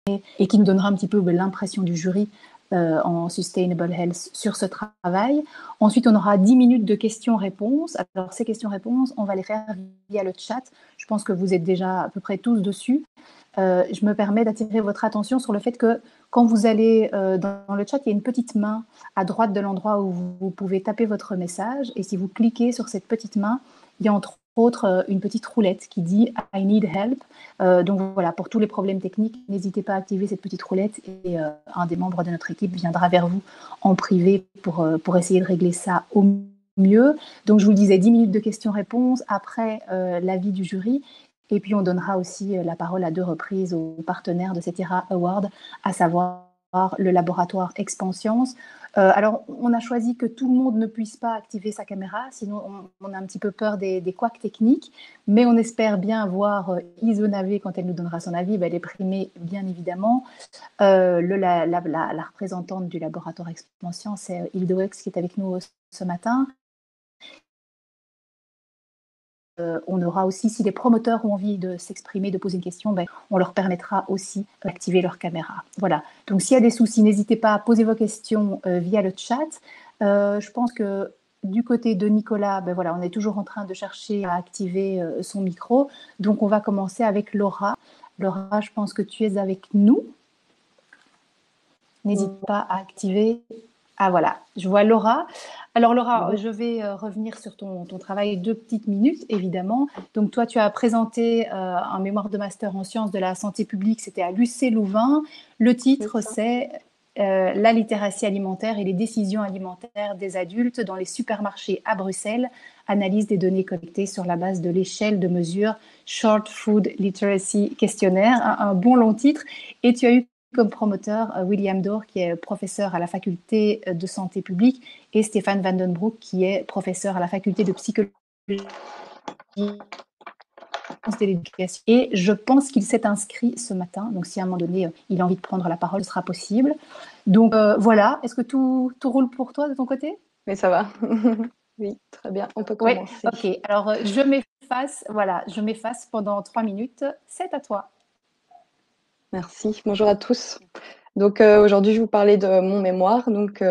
et qui nous donnera un petit peu l'impression du jury en Sustainable Health sur ce travail. Ensuite, on aura 10 minutes de questions-réponses. Alors, ces questions-réponses, on va les faire via le chat. Je pense que vous êtes déjà à peu près tous dessus. Je me permets d'attirer votre attention sur le fait que quand vous allez dans le chat, il y a une petite main à droite de l'endroit où vous pouvez taper votre message. Et si vous cliquez sur cette petite main, il y a entre autres une petite roulette qui dit « I need help ». Donc voilà, pour tous les problèmes techniques, n'hésitez pas à activer cette petite roulette et un des membres de notre équipe viendra vers vous en privé pour essayer de régler ça au mieux. Donc je vous le disais, 10 minutes de questions-réponses après l'avis du jury. Et puis on donnera aussi la parole à 2 reprises aux partenaires de cet ERA Award, à savoir le laboratoire Expanscience. Alors, on a choisi que tout le monde ne puisse pas activer sa caméra, sinon on a un petit peu peur des couacs techniques, mais on espère bien voir Iso Navé, quand elle nous donnera son avis, elle est primée bien évidemment. La représentante du laboratoire Expanscience, c'est Hilde Wex qui est avec nous ce matin. On aura aussi, si les promoteurs ont envie de s'exprimer, de poser une question, on leur permettra aussi d'activer leur caméra. Voilà. Donc, s'il y a des soucis, n'hésitez pas à poser vos questions via le chat. Je pense que du côté de Nicolas, voilà, on est toujours en train de chercher à activer son micro. Donc, on va commencer avec Laura. Laura, je pense que tu es avec nous. N'hésite pas à activer. Ah voilà, je vois Laura. Alors Laura, je vais revenir sur ton travail 2 petites minutes, évidemment. Donc toi, tu as présenté un mémoire de master en sciences de la santé publique, c'était à l'UC Louvain. Le titre, c'est La littératie alimentaire et les décisions alimentaires des adultes dans les supermarchés à Bruxelles, analyse des données collectées sur la base de l'échelle de mesure Short Food Literacy Questionnaire, un bon long titre. Et tu as eu comme promoteur William Dorr, qui est professeur à la faculté de santé publique, et Stéphane Van Den Broek, qui est professeur à la faculté de psychologie de l'éducation. Et je pense qu'il s'est inscrit ce matin, donc si à un moment donné il a envie de prendre la parole, ce sera possible. Donc voilà, est-ce que tout roule pour toi de ton côté? Mais ça va. Oui, très bien, on peut commencer. Ok, alors je m'efface pendant 3 minutes, c'est à toi. Merci, bonjour à tous. Donc aujourd'hui, je vais vous parler de mon mémoire. Donc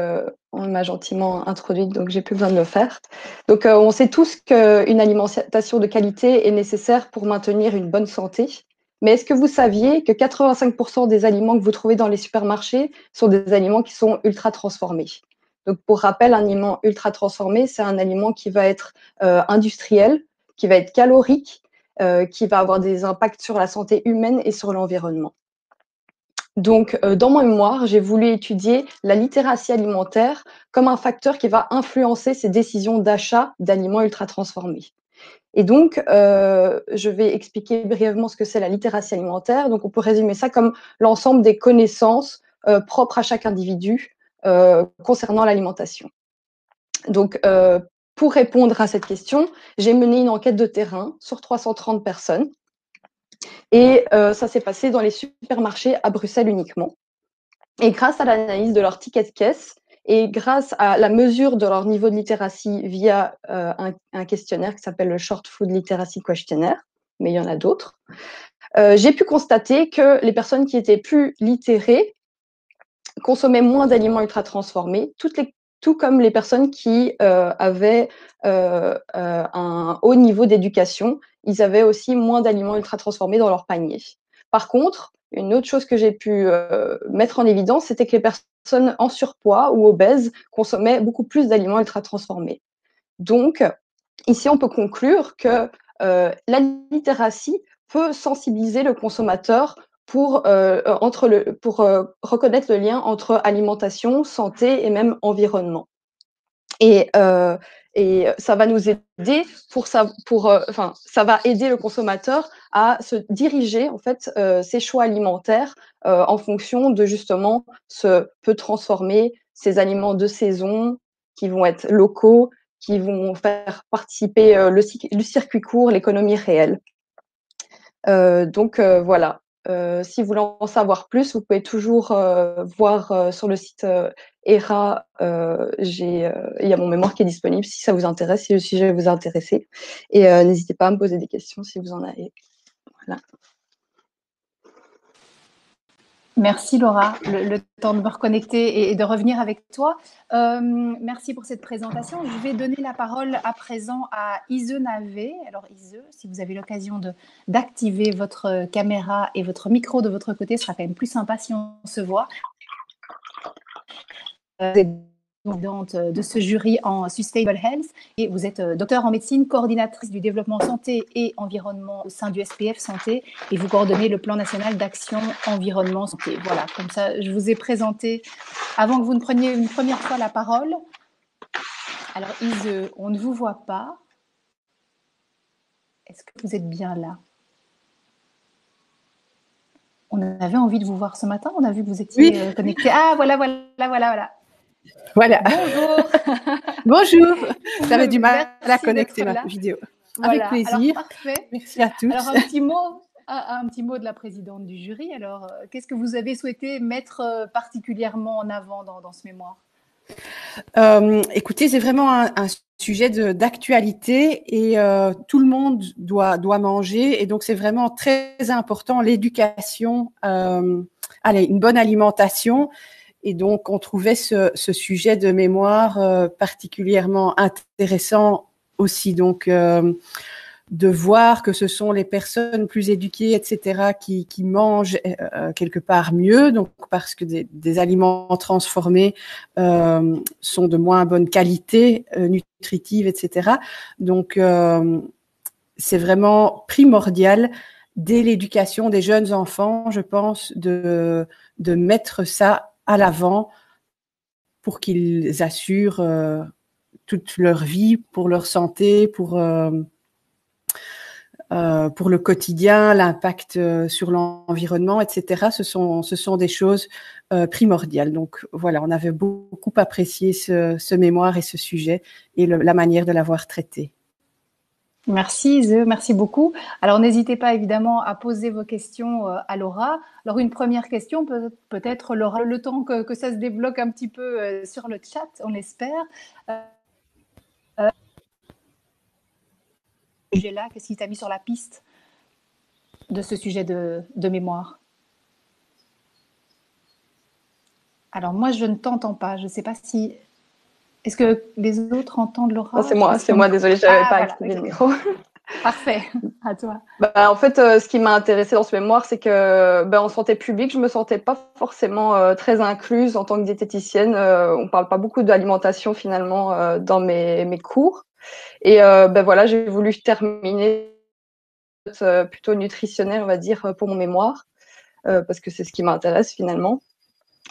on m'a gentiment introduite, donc j'ai plus besoin de le faire. Donc on sait tous qu'une alimentation de qualité est nécessaire pour maintenir une bonne santé. Mais est-ce que vous saviez que 85% des aliments que vous trouvez dans les supermarchés sont des aliments qui sont ultra transformés? Donc pour rappel, un aliment ultra transformé, c'est un aliment qui va être industriel, qui va être calorique, qui va avoir des impacts sur la santé humaine et sur l'environnement. Donc, dans mon mémoire, j'ai voulu étudier la littératie alimentaire comme un facteur qui va influencer ces décisions d'achat d'aliments ultra transformés. Et donc, je vais expliquer brièvement ce que c'est la littératie alimentaire. Donc, on peut résumer ça comme l'ensemble des connaissances propres à chaque individu concernant l'alimentation. Donc, pour répondre à cette question, j'ai mené une enquête de terrain sur 330 personnes. Et ça s'est passé dans les supermarchés à Bruxelles uniquement. Et grâce à l'analyse de leur ticket de caisse et grâce à la mesure de leur niveau de littératie via un questionnaire qui s'appelle le Short Food Literacy Questionnaire, mais il y en a d'autres, j'ai pu constater que les personnes qui étaient plus littérées consommaient moins d'aliments ultra transformés, tout comme les personnes qui avaient un haut niveau d'éducation, ils avaient aussi moins d'aliments ultra transformés dans leur panier. Par contre, une autre chose que j'ai pu mettre en évidence, c'était que les personnes en surpoids ou obèses consommaient beaucoup plus d'aliments ultra transformés. Donc, ici, on peut conclure que la littératie peut sensibiliser le consommateur pour reconnaître le lien entre alimentation, santé et même environnement. Et ça va nous aider ça va aider le consommateur à se diriger en fait ses choix alimentaires en fonction de justement ce peu transformer ces aliments de saison qui vont être locaux, qui vont faire participer le circuit court, l'économie réelle. Donc voilà. Si vous voulez en savoir plus, vous pouvez toujours voir sur le site ERA, il y a mon mémoire qui est disponible si ça vous intéresse, si le sujet vous intéresse. Et n'hésitez pas à me poser des questions si vous en avez. Voilà. Merci Laura, le temps de me reconnecter et de revenir avec toi. Merci pour cette présentation. Je vais donner la parole à présent à Ise Navé. Alors Ise, si vous avez l'occasion d'activer votre caméra et votre micro de votre côté, ce sera quand même plus sympa si on se voit. Vous êtes présidente de ce jury en Sustainable Health et vous êtes docteur en médecine, coordinatrice du développement santé et environnement au sein du SPF Santé et vous coordonnez le plan national d'action environnement santé. Voilà, comme ça, je vous ai présenté avant que vous ne preniez une première fois la parole. Alors Ise, on ne vous voit pas. Est-ce que vous êtes bien là? On avait envie de vous voir ce matin, on a vu que vous étiez connectée. Ah, voilà. Voilà. Bonjour. Bonjour. J'avais du mal à connecter ma vidéo. Voilà. Avec plaisir. Alors, parfait. Merci à tous. Alors, un petit mot de la présidente du jury. Alors, qu'est-ce que vous avez souhaité mettre particulièrement en avant dans ce mémoire? Écoutez, c'est vraiment un sujet d'actualité et tout le monde doit manger. Et donc, c'est vraiment très important, l'éducation, une bonne alimentation. Et donc, on trouvait ce sujet de mémoire particulièrement intéressant aussi. Donc, de voir que ce sont les personnes plus éduquées, etc., qui mangent quelque part mieux, donc parce que des aliments transformés sont de moins bonne qualité nutritive, etc. Donc, c'est vraiment primordial dès l'éducation des jeunes enfants, je pense, de mettre ça à l'avant pour qu'ils assurent toute leur vie, pour leur santé, pour le quotidien, l'impact sur l'environnement, etc. Ce sont des choses primordiales. Donc voilà, on avait beaucoup apprécié ce mémoire et ce sujet et la manière de l'avoir traité. Merci Ise, merci beaucoup. Alors n'hésitez pas évidemment à poser vos questions à Laura. Alors une première question, peut-être Laura, le temps que ça se débloque un petit peu sur le chat, on l'espère. Là, qu'est-ce qui t'a mis sur la piste de ce sujet de mémoire? Alors moi, je ne t'entends pas. Je ne sais pas si... Est-ce que les autres entendent Laura? C'est moi, désolée, je n'avais pas activé le micro. Parfait, à toi. En fait, ce qui m'a intéressée dans ce mémoire, c'est que en santé publique, je me sentais pas forcément très incluse en tant que diététicienne. On parle pas beaucoup d'alimentation finalement dans mes cours. Et voilà, j'ai voulu terminer plutôt nutritionnelle, on va dire, pour mon mémoire, parce que c'est ce qui m'intéresse finalement.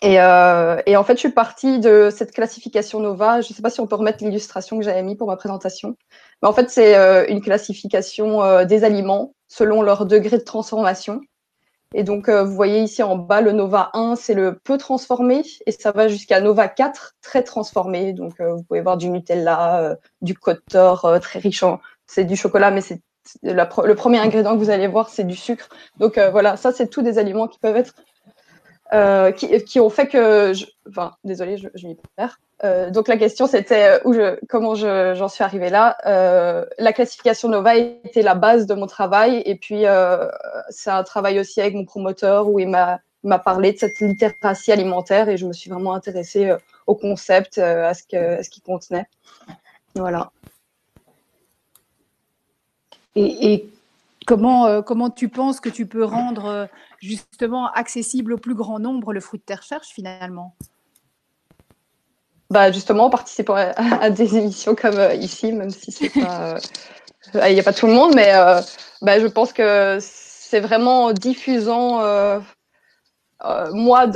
Et en fait, je suis partie de cette classification NOVA. Je ne sais pas si on peut remettre l'illustration que j'avais mis pour ma présentation. Mais en fait, c'est une classification des aliments selon leur degré de transformation. Et donc, vous voyez ici en bas, le NOVA 1, c'est le peu transformé. Et ça va jusqu'à NOVA 4, très transformé. Donc, vous pouvez voir du Nutella, du Kotor, très riche en... C'est du chocolat, mais c'est le premier ingrédient que vous allez voir, c'est du sucre. Donc, voilà, ça, c'est tous des aliments qui peuvent être... qui ont fait que... désolée, je m'y perds. Donc, la question, c'était comment j'en suis arrivée là. La classification NOVA était la base de mon travail. Et puis, c'est un travail aussi avec mon promoteur où il m'a parlé de cette littératie alimentaire et je me suis vraiment intéressée au concept, à ce qu'il contenait. Voilà. Et comment tu penses que tu peux rendre justement accessible au plus grand nombre le fruit de tes recherches finalement? Justement, en participant à des émissions comme ici, même si c'est pas, il n'y a pas tout le monde, mais je pense que c'est vraiment diffusant. Moi,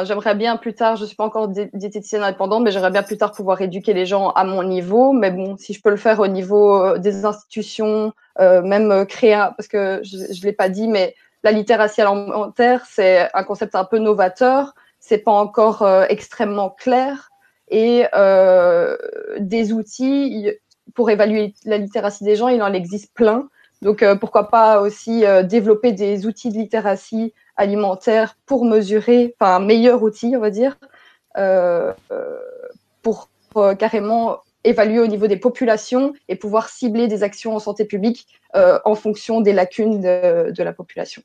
j'aimerais bien plus tard, je suis pas encore diététicienne indépendante, mais j'aimerais bien plus tard pouvoir éduquer les gens à mon niveau. Mais bon, si je peux le faire au niveau des institutions, même créer, parce que je l'ai pas dit, mais la littératie alimentaire, c'est un concept un peu novateur. C'est pas encore extrêmement clair et des outils pour évaluer la littératie des gens, il en existe plein. Donc, pourquoi pas aussi développer des outils de littératie alimentaire pour mesurer, un meilleur outil, on va dire, pour carrément évaluer au niveau des populations et pouvoir cibler des actions en santé publique en fonction des lacunes de la population.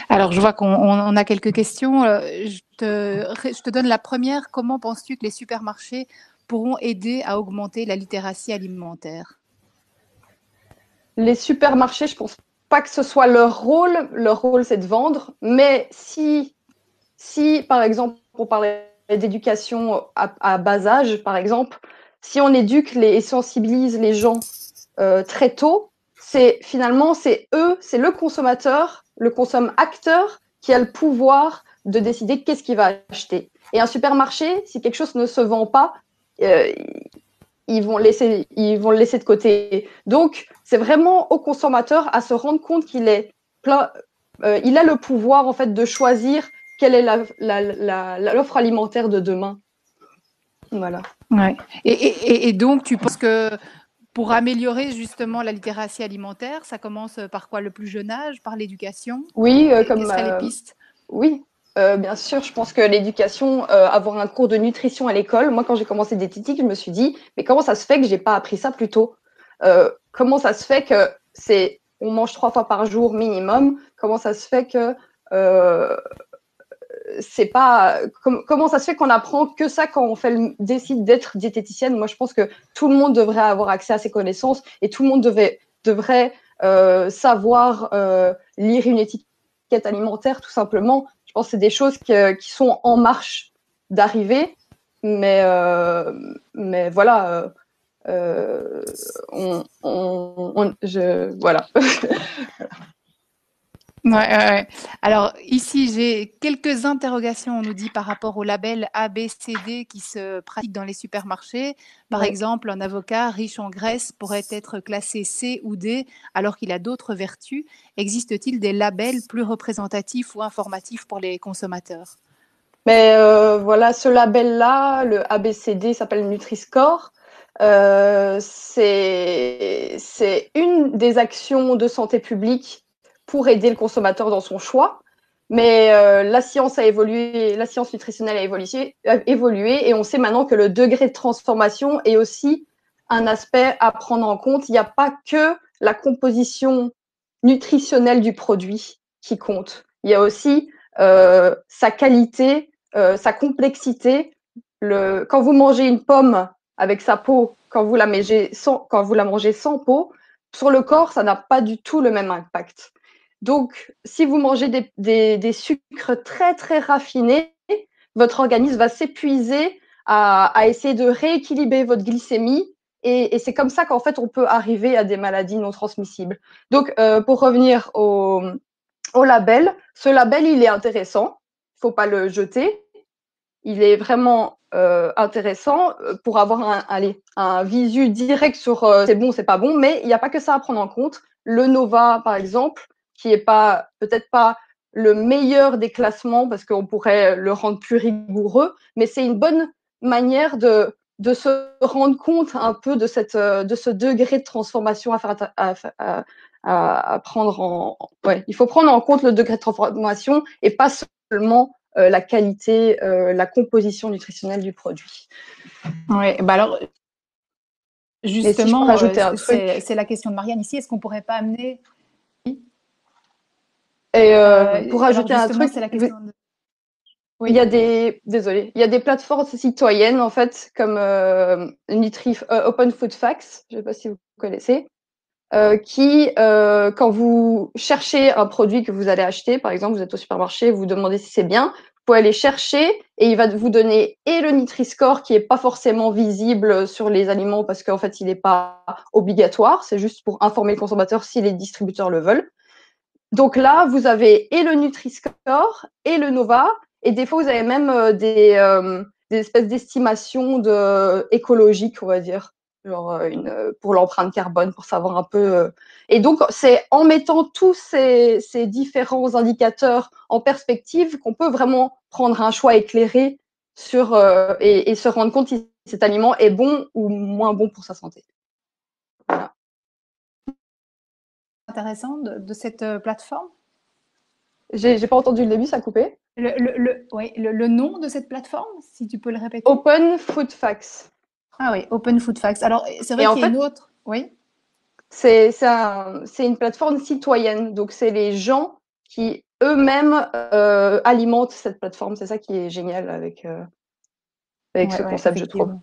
Alors, je vois qu'on a quelques questions. Je te donne la première. Comment penses-tu que les supermarchés pourront aider à augmenter la littératie alimentaire? Les supermarchés, je pense pas que ce soit leur rôle. Leur rôle, c'est de vendre. Mais si par exemple, on parlait d'éducation à bas âge, par exemple, si on éduque et sensibilise les gens très tôt, finalement, c'est le consommateur, le consomme-acteur qui a le pouvoir de décider qu'est-ce qu'il va acheter. Et un supermarché, si quelque chose ne se vend pas, ils vont le laisser de côté. Donc, c'est vraiment au consommateur à se rendre compte qu'il est il a le pouvoir en fait de choisir quelle est l'offre alimentaire de demain. Voilà. Ouais. Et donc, tu penses que pour améliorer justement la littératie alimentaire, ça commence par quoi? Le plus jeune âge? Par l'éducation? Oui, Quelles seraient les pistes? Oui, bien sûr. Je pense que l'éducation, avoir un cours de nutrition à l'école. Moi, quand j'ai commencé diététique, je me suis dit, mais comment ça se fait que j'ai pas appris ça plus tôt? Comment ça se fait que on mange 3 fois par jour minimum? Comment ça se fait que c'est pas comment ça se fait qu'on apprend que ça quand on décide d'être diététicienne? Moi, je pense que tout le monde devrait avoir accès à ces connaissances et tout le monde devrait savoir lire une étiquette alimentaire, tout simplement. Je pense que c'est des choses qui sont en marche d'arriver, mais voilà. Voilà. Ouais. Alors ici, j'ai quelques interrogations, on nous dit, par rapport au label ABCD qui se pratique dans les supermarchés. Par Ouais. exemple, un avocat riche en graisse pourrait être classé C ou D alors qu'il a d'autres vertus. Existe-t-il des labels plus représentatifs ou informatifs pour les consommateurs? Mais voilà, ce label-là, le ABCD, s'appelle Nutri-Score. C'est une des actions de santé publique pour aider le consommateur dans son choix. Mais la science a évolué, la science nutritionnelle a évolué et on sait maintenant que le degré de transformation est aussi un aspect à prendre en compte. Il n'y a pas que la composition nutritionnelle du produit qui compte. Il y a aussi sa qualité, sa complexité. Quand vous mangez une pomme avec sa peau, quand vous la mangez sans peau, sur le corps, ça n'a pas du tout le même impact. Donc, si vous mangez des sucres très, très raffinés, votre organisme va s'épuiser à essayer de rééquilibrer votre glycémie. Et c'est comme ça qu'en fait, on peut arriver à des maladies non transmissibles. Donc, pour revenir au label, ce label, il est intéressant. Il ne faut pas le jeter. Il est vraiment intéressant pour avoir un visu direct sur c'est bon, c'est pas bon, mais il n'y a pas que ça à prendre en compte. Le Nova, par exemple, qui est peut-être pas le meilleur des classements parce qu'on pourrait le rendre plus rigoureux, mais c'est une bonne manière de se rendre compte un peu de ce degré de transformation à prendre il faut prendre en compte le degré de transformation et pas seulement la qualité, la composition nutritionnelle du produit. Oui, bah alors justement, si je peux rajouter un truc, c'est la question de Marianne ici. Est-ce qu'on pourrait pas amener pour rajouter un truc, c'est la question de... Oui. Il y a des plateformes citoyennes en fait comme Open Food Facts, je ne sais pas si vous connaissez, qui quand vous cherchez un produit que vous allez acheter, par exemple vous êtes au supermarché, vous vous demandez si c'est bien, vous pouvez aller chercher et il va vous donner et le Nutri-Score qui est pas forcément visible sur les aliments parce qu'en fait il n'est pas obligatoire, c'est juste pour informer le consommateur si les distributeurs le veulent. Donc là, vous avez et le Nutri-Score et le Nova, et des fois, vous avez même des espèces d'estimations écologiques, on va dire, genre pour l'empreinte carbone, pour savoir un peu. Et donc, c'est en mettant tous ces différents indicateurs en perspective qu'on peut vraiment prendre un choix éclairé sur et se rendre compte si cet aliment est bon ou moins bon pour sa santé. Voilà. Intéressant de cette plateforme. J'ai pas entendu le début, ça a coupé. Le nom de cette plateforme, si tu peux le répéter. Open Food Facts. Ah oui, Open Food Facts. Alors, c'est vrai qu'il y a une autre. Oui. C'est une plateforme citoyenne. Donc, c'est les gens qui eux-mêmes alimentent cette plateforme. C'est ça qui est génial avec ce concept, je trouve.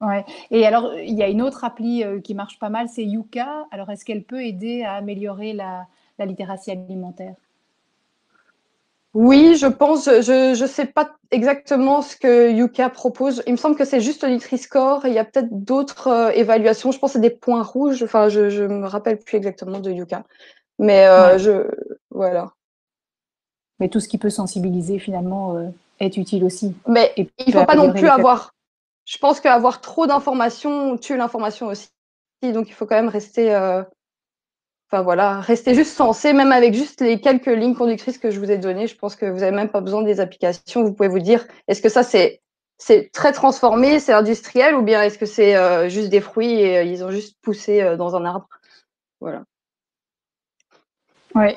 Ouais. Et alors, il y a une autre appli qui marche pas mal, c'est Yuka. Alors, est-ce qu'elle peut aider à améliorer la littératie alimentaire? Oui, je pense. Je sais pas exactement ce que Yuka propose. Il me semble que c'est juste le Nutri-Score. Il y a peut-être d'autres évaluations. Je pense que c'est des points rouges. Enfin, je me rappelle plus exactement de Yuka. Mais voilà. Mais tout ce qui peut sensibiliser, finalement, est utile aussi. Mais Et il peut faut pas non améliorer plus l'effet. avoir. Je pense qu'avoir trop d'informations tue l'information aussi. Donc, il faut quand même rester. Enfin voilà, rester juste sensé, même avec juste les quelques lignes conductrices que je vous ai données. Je pense que vous n'avez même pas besoin des applications. Vous pouvez vous dire, est-ce que ça c'est très transformé, c'est industriel, ou bien est-ce que c'est juste des fruits et ils ont juste poussé dans un arbre. Voilà. Oui,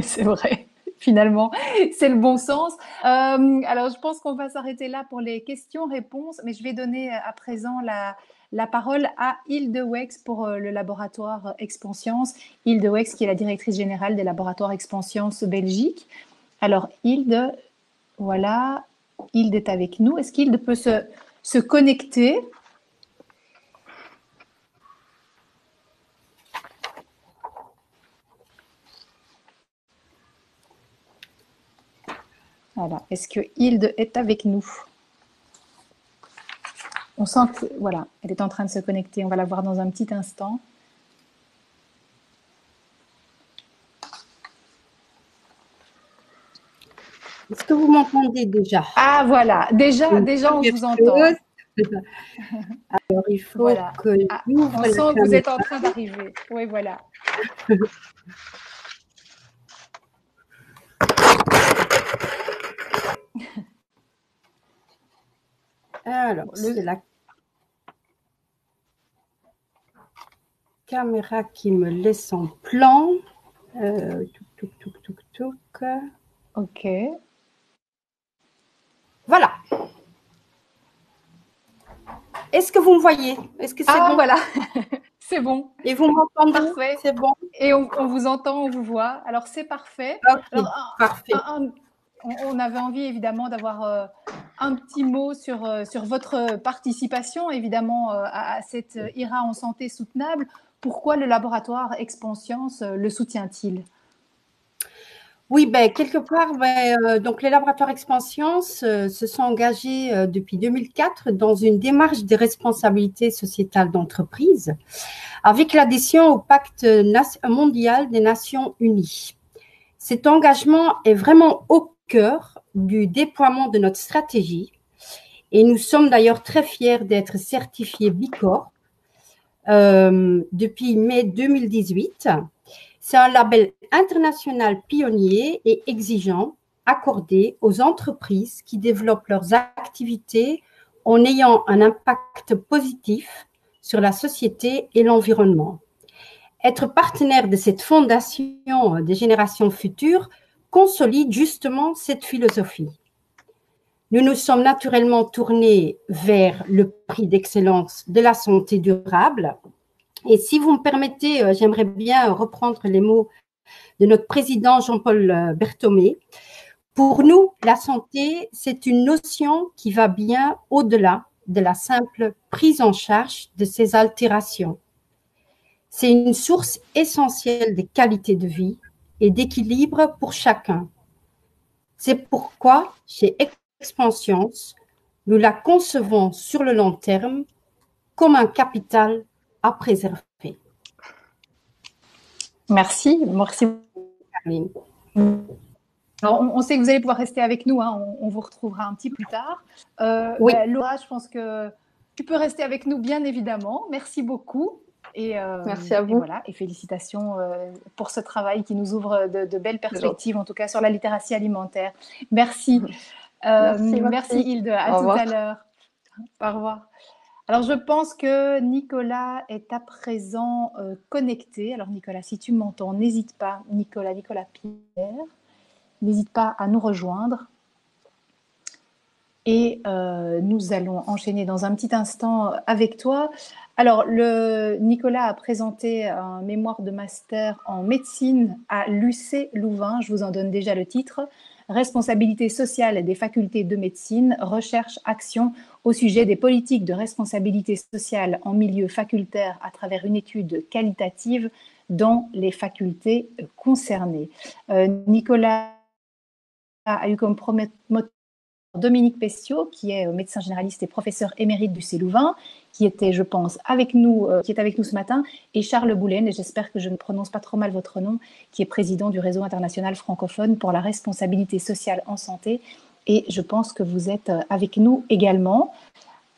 c'est vrai. Finalement, c'est le bon sens. Alors, je pense qu'on va s'arrêter là pour les questions-réponses, mais je vais donner à présent la parole à Hilde Wex pour le laboratoire Expanscience. Hilde Wex, qui est la directrice générale des laboratoires Expanscience Belgique. Alors, Hilde, voilà, Hilde est avec nous. Est-ce qu'Hilde peut se connecter? Voilà. Est-ce que Hilde est avec nous? On sent que, voilà, elle est en train de se connecter. On va la voir dans un petit instant. Est-ce que vous m'entendez déjà? Ah, voilà. Déjà, on vous entend. Alors, il faut Voilà. que j'ouvre On la sent que vous êtes en caméra. train d'arriver. Oui, voilà. Alors, c'est la caméra qui me laisse en plan. Ok. Voilà. Est-ce que vous me voyez? Est-ce que c'est bon? Voilà. C'est bon. Et vous m'entendez? Parfait. C'est bon. Et on vous entend, on vous voit. Alors, c'est parfait. Ok, Alors, parfait. on avait envie, évidemment, d'avoir un petit mot sur votre participation, évidemment, à cette IRA en santé soutenable. Pourquoi le laboratoire Expanscience le soutient-il? Oui, quelque part, donc les laboratoires Expanscience se sont engagés depuis 2004 dans une démarche de responsabilité sociétale d'entreprise avec l'adhésion au pacte mondial des Nations Unies. Cet engagement est vraiment au cœur du déploiement de notre stratégie et nous sommes d'ailleurs très fiers d'être certifiés Bicorp depuis mai 2018. C'est un label international pionnier et exigeant accordé aux entreprises qui développent leurs activités en ayant un impact positif sur la société et l'environnement. Être partenaire de cette fondation des générations futures consolide justement cette philosophie. Nous nous sommes naturellement tournés vers le prix d'excellence de la santé durable. Et si vous me permettez, j'aimerais bien reprendre les mots de notre président Jean-Paul Berthomé. Pour nous, la santé, c'est une notion qui va bien au-delà de la simple prise en charge de ces altérations. C'est une source essentielle de qualité de vie et d'équilibre pour chacun. C'est pourquoi, chez Expanscience, nous la concevons sur le long terme comme un capital à préserver. Merci. Caroline. Alors, on sait que vous allez pouvoir rester avec nous, hein. On vous retrouvera un petit plus tard. Oui. Laura, je pense que tu peux rester avec nous, bien évidemment. Merci beaucoup. Merci à vous. Et voilà, et félicitations pour ce travail qui nous ouvre de belles perspectives, en tout cas sur la littératie alimentaire. Merci. Merci Hilde. À tout à l'heure. Au revoir. Alors, je pense que Nicolas est à présent connecté. Alors, Nicolas, si tu m'entends, n'hésite pas. Nicolas Pierre. N'hésite pas à nous rejoindre. Et nous allons enchaîner dans un petit instant avec toi. Alors, Nicolas a présenté un mémoire de master en médecine à l'UC Louvain. Je vous en donne déjà le titre. Responsabilité sociale des facultés de médecine, recherche, action au sujet des politiques de responsabilité sociale en milieu facultaire à travers une étude qualitative dans les facultés concernées. Nicolas a eu comme moteur Dominique Pessiot, qui est médecin généraliste et professeur émérite du Louvain, qui était, je pense, avec nous, qui est avec nous ce matin, et Charles Boulen, et j'espère que je ne prononce pas trop mal votre nom, qui est président du réseau international francophone pour la responsabilité sociale en santé, et je pense que vous êtes avec nous également.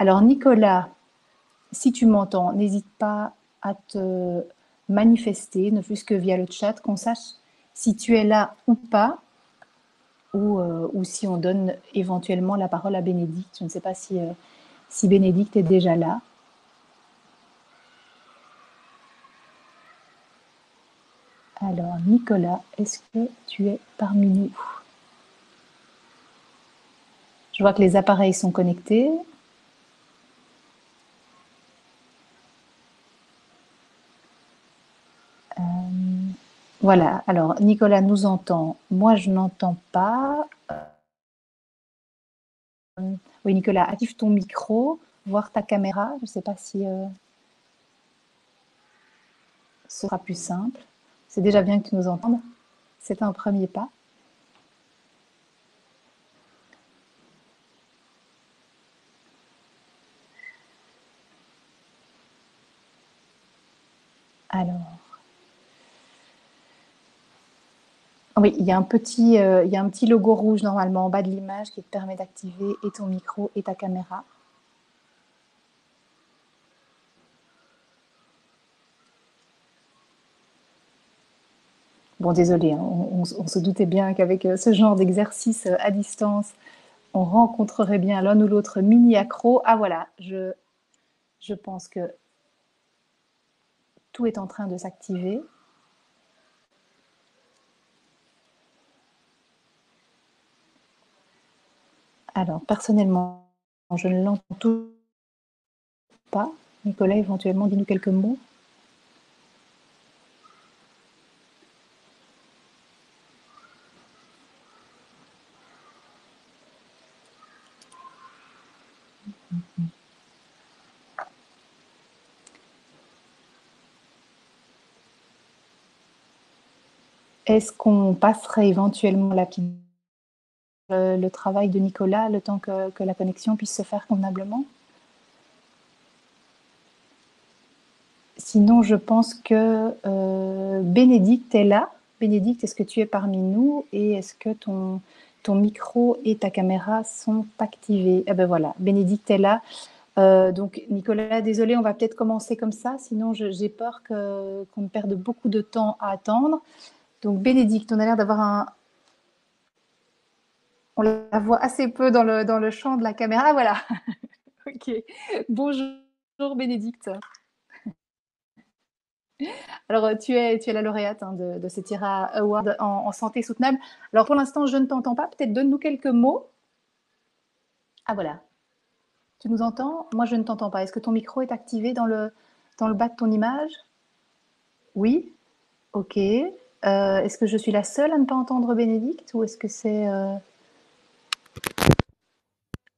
Alors Nicolas, si tu m'entends, n'hésite pas à te manifester, ne fût-ce que via le chat, qu'on sache si tu es là ou pas. Ou si on donne éventuellement la parole à Bénédicte. Je ne sais pas si Bénédicte est déjà là. Alors, Nicolas, est-ce que tu es parmi nous? Je vois que les appareils sont connectés. Voilà, alors Nicolas nous entend, moi je n'entends pas. Oui, Nicolas, active ton micro, voir ta caméra. Je ne sais pas si ce sera plus simple. C'est déjà bien que tu nous entendes. C'est un premier pas. Alors, oui, il y a un petit logo rouge normalement en bas de l'image qui te permet d'activer et ton micro et ta caméra. Bon, désolé, hein, on se doutait bien qu'avec ce genre d'exercice à distance, on rencontrerait bien l'un ou l'autre mini accro. Ah voilà, je pense que tout est en train de s'activer. Alors, personnellement, je ne l'entends toujours pas. Nicolas, éventuellement, dis-nous quelques mots. Est-ce qu'on passerait éventuellement le travail de Nicolas le temps que la connexion puisse se faire convenablement? Sinon, je pense que Bénédicte est là. Bénédicte, est-ce que tu es parmi nous et est-ce que ton micro et ta caméra sont activés? Eh ben voilà, Bénédicte est là. Donc Nicolas, désolé, on va peut-être commencer comme ça, sinon j'ai peur qu'on perde beaucoup de temps à attendre. Donc Bénédicte, on a l'air d'avoir on la voit assez peu dans le champ de la caméra. Ah voilà. Ok. Bonjour Bénédicte. Alors tu es la lauréate de ce TIRA Award en santé soutenable. Alors pour l'instant, je ne t'entends pas. Peut-être donne-nous quelques mots. Ah voilà. Tu nous entends? Moi, je ne t'entends pas. Est-ce que ton micro est activé dans le bas de ton image? Oui. Ok. Est-ce que je suis la seule à ne pas entendre Bénédicte ou est-ce que c'est...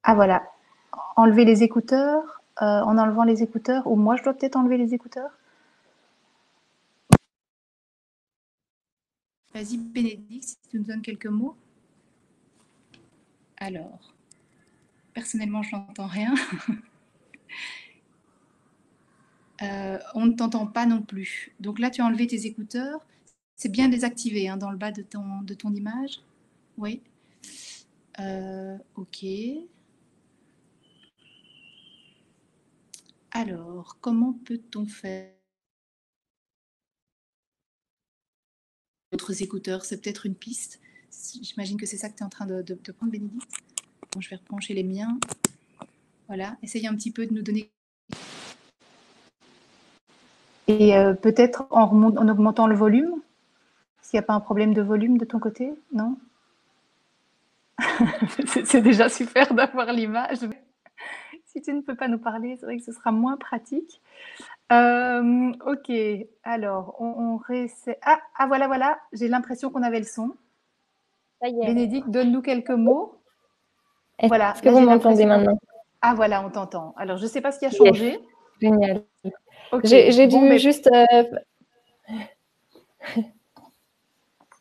Ah voilà. Enlever les écouteurs. En enlevant les écouteurs. Ou moi, je dois peut-être enlever les écouteurs. Vas-y, Bénédicte, si tu nous donnes quelques mots. Alors, personnellement, je n'entends rien. On ne t'entend pas non plus. Donc là, tu as enlevé tes écouteurs. C'est bien désactivé dans le bas de ton image. Oui. Ok. Alors, comment peut-on faire? D'autres écouteurs, c'est peut-être une piste. J'imagine que c'est ça que tu es en train de prendre, Bénédicte. Bon, je vais rebrancher les miens. Voilà. Essaye un petit peu de nous donner... Et peut-être en augmentant le volume, s'il n'y a pas un problème de volume de ton côté, non? C'est déjà super d'avoir l'image. Si tu ne peux pas nous parler, c'est vrai que ce sera moins pratique. Ok, alors on réessaie. Ah, voilà, j'ai l'impression qu'on avait le son. Ça y est. Bénédicte, donne-nous quelques mots. Est-ce Voilà, que là vous j'ai m'entendez l'impression. maintenant? Ah voilà, on t'entend. Alors je ne sais pas ce qui a Yes. changé. Génial. Ok, J'ai bon, dû mais juste...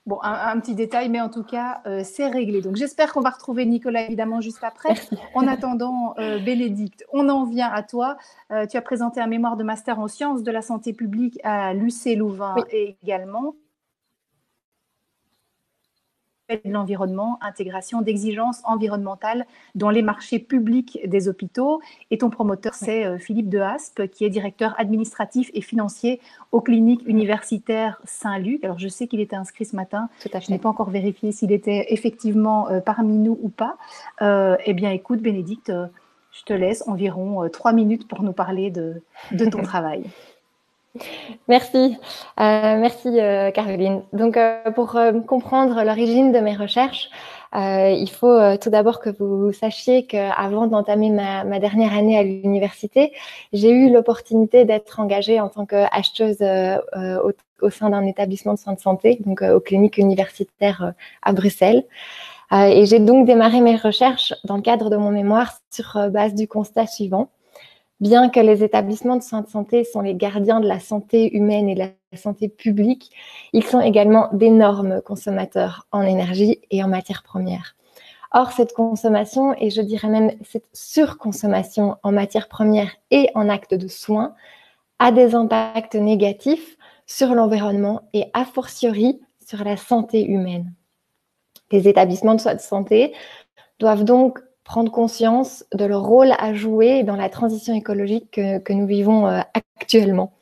bon, un petit détail, mais en tout cas, c'est réglé. Donc j'espère qu'on va retrouver Nicolas évidemment juste après. Merci. En attendant, Bénédicte, on en vient à toi. Tu as présenté un mémoire de master en sciences de la santé publique à l'UC Louvain Oui. et également de l'environnement, intégration d'exigences environnementales dans les marchés publics des hôpitaux. Et ton promoteur, c'est Philippe Dehaspe, qui est directeur administratif et financier aux cliniques universitaires Saint-Luc. Alors, je sais qu'il était inscrit ce matin. Tout à Je n'ai fait. pas encore vérifié s'il était effectivement parmi nous ou pas. Eh bien, écoute, Bénédicte, je te laisse environ 3 minutes pour nous parler de ton travail. Merci, merci Caroline. Donc pour comprendre l'origine de mes recherches, il faut tout d'abord que vous sachiez qu'avant d'entamer ma dernière année à l'université, j'ai eu l'opportunité d'être engagée en tant qu'acheteuse au sein d'un établissement de soins de santé, donc aux cliniques universitaires à Bruxelles. Et j'ai donc démarré mes recherches dans le cadre de mon mémoire sur base du constat suivant. Bien que les établissements de soins de santé sont les gardiens de la santé humaine et de la santé publique, ils sont également d'énormes consommateurs en énergie et en matières premières. Or, cette consommation, et je dirais même cette surconsommation en matières premières et en actes de soins, a des impacts négatifs sur l'environnement et a fortiori sur la santé humaine. Les établissements de soins de santé doivent donc prendre conscience de leur rôle à jouer dans la transition écologique que nous vivons actuellement.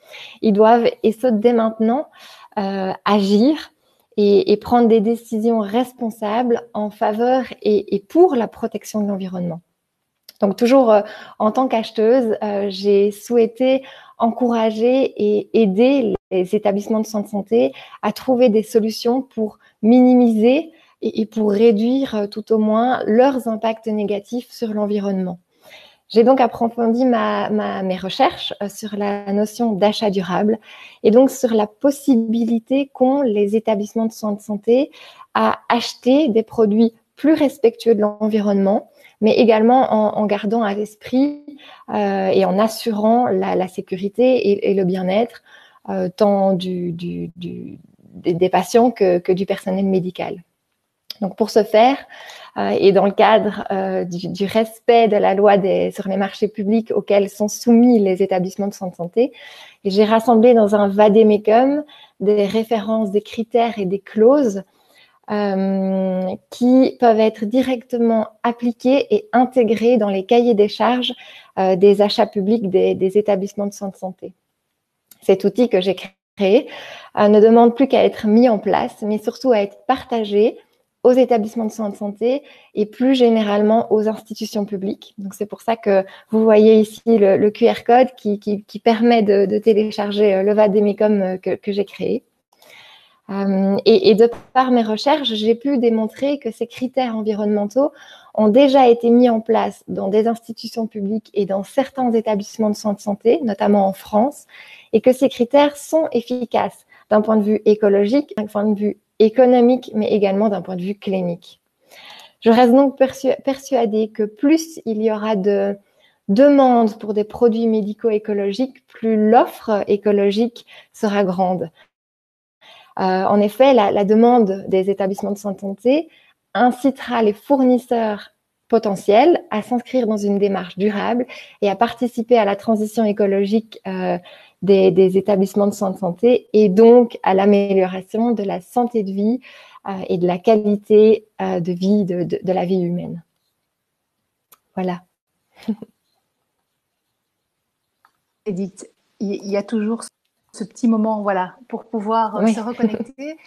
Ils doivent, et ce dès maintenant, agir et prendre des décisions responsables en faveur et pour la protection de l'environnement. Donc toujours en tant qu'acheteuse, j'ai souhaité encourager et aider les établissements de soins de santé à trouver des solutions pour minimiser et pour réduire tout au moins leurs impacts négatifs sur l'environnement. J'ai donc approfondi mes recherches sur la notion d'achat durable et donc sur la possibilité qu'ont les établissements de soins de santé à acheter des produits plus respectueux de l'environnement, mais également en gardant à l'esprit et en assurant la sécurité et le bien-être tant des patients que du personnel médical. Donc pour ce faire, et dans le cadre du respect de la loi sur les marchés publics auxquels sont soumis les établissements de soins de santé, j'ai rassemblé dans un vade-mecum des références, des critères et des clauses qui peuvent être directement appliqués et intégrés dans les cahiers des charges des achats publics des établissements de soins de santé. Cet outil que j'ai créé ne demande plus qu'à être mis en place, mais surtout à être partagé aux établissements de soins de santé et plus généralement aux institutions publiques. Donc c'est pour ça que vous voyez ici le QR code qui permet de télécharger le vade-mecum que j'ai créé. Et de par mes recherches, j'ai pu démontrer que ces critères environnementaux ont déjà été mis en place dans des institutions publiques et dans certains établissements de soins de santé, notamment en France, et que ces critères sont efficaces d'un point de vue écologique, d'un point de vue économique, mais également d'un point de vue clinique. Je reste donc persuadée que plus il y aura de demandes pour des produits médicaux écologiques, plus l'offre écologique sera grande. En effet, la demande des établissements de soins de santé incitera les fournisseurs potentiels à s'inscrire dans une démarche durable et à participer à la transition écologique des établissements de soins de santé et donc à l'amélioration de la santé de vie et de la qualité de vie de la vie humaine. Voilà. Edith, il y a toujours ce petit moment, voilà, pour pouvoir se reconnecter.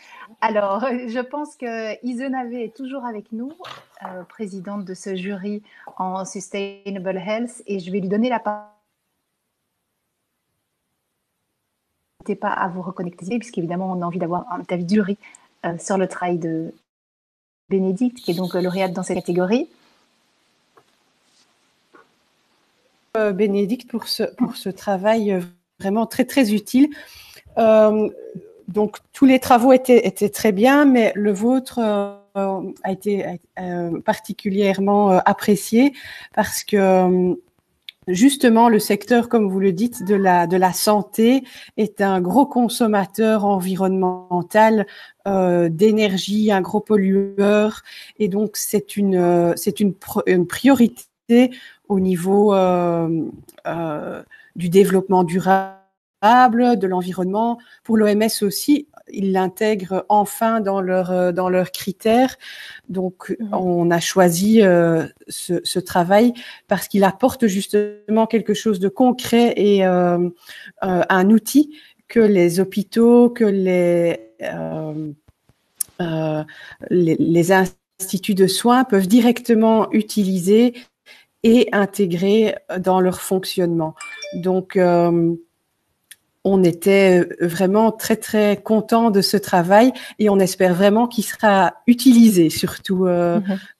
Alors, je pense que Ise Navé est toujours avec nous, présidente de ce jury en Sustainable Health, et je vais lui donner la parole. N'hésitez pas à vous reconnecter, puisqu'évidemment, on a envie d'avoir un avis du jury sur le travail de Bénédicte, qui est donc lauréate dans cette catégorie. Bénédicte, pour ce travail vraiment très, très utile. Donc, tous les travaux étaient très bien, mais le vôtre a été particulièrement apprécié parce que justement, le secteur, comme vous le dites, de la santé est un gros consommateur environnemental d'énergie, un gros pollueur, et donc c'est une priorité au niveau du développement durable, de l'environnement. Pour l'OMS aussi, ils l'intègrent enfin dans leurs critères. Donc, on a choisi ce travail parce qu'il apporte justement quelque chose de concret et un outil que les hôpitaux, que les instituts de soins peuvent directement utiliser et intégrer dans leur fonctionnement. Donc, on était vraiment très, très contents de ce travail et on espère vraiment qu'il sera utilisé, surtout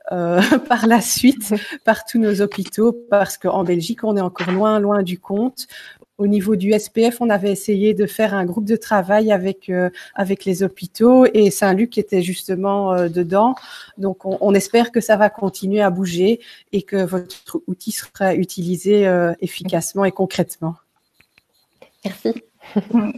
par la suite, par tous nos hôpitaux, parce qu'en Belgique, on est encore loin, loin du compte. Au niveau du SPF, on avait essayé de faire un groupe de travail avec les hôpitaux et Saint-Luc était justement dedans. Donc, on espère que ça va continuer à bouger et que votre outil sera utilisé efficacement et concrètement. Merci.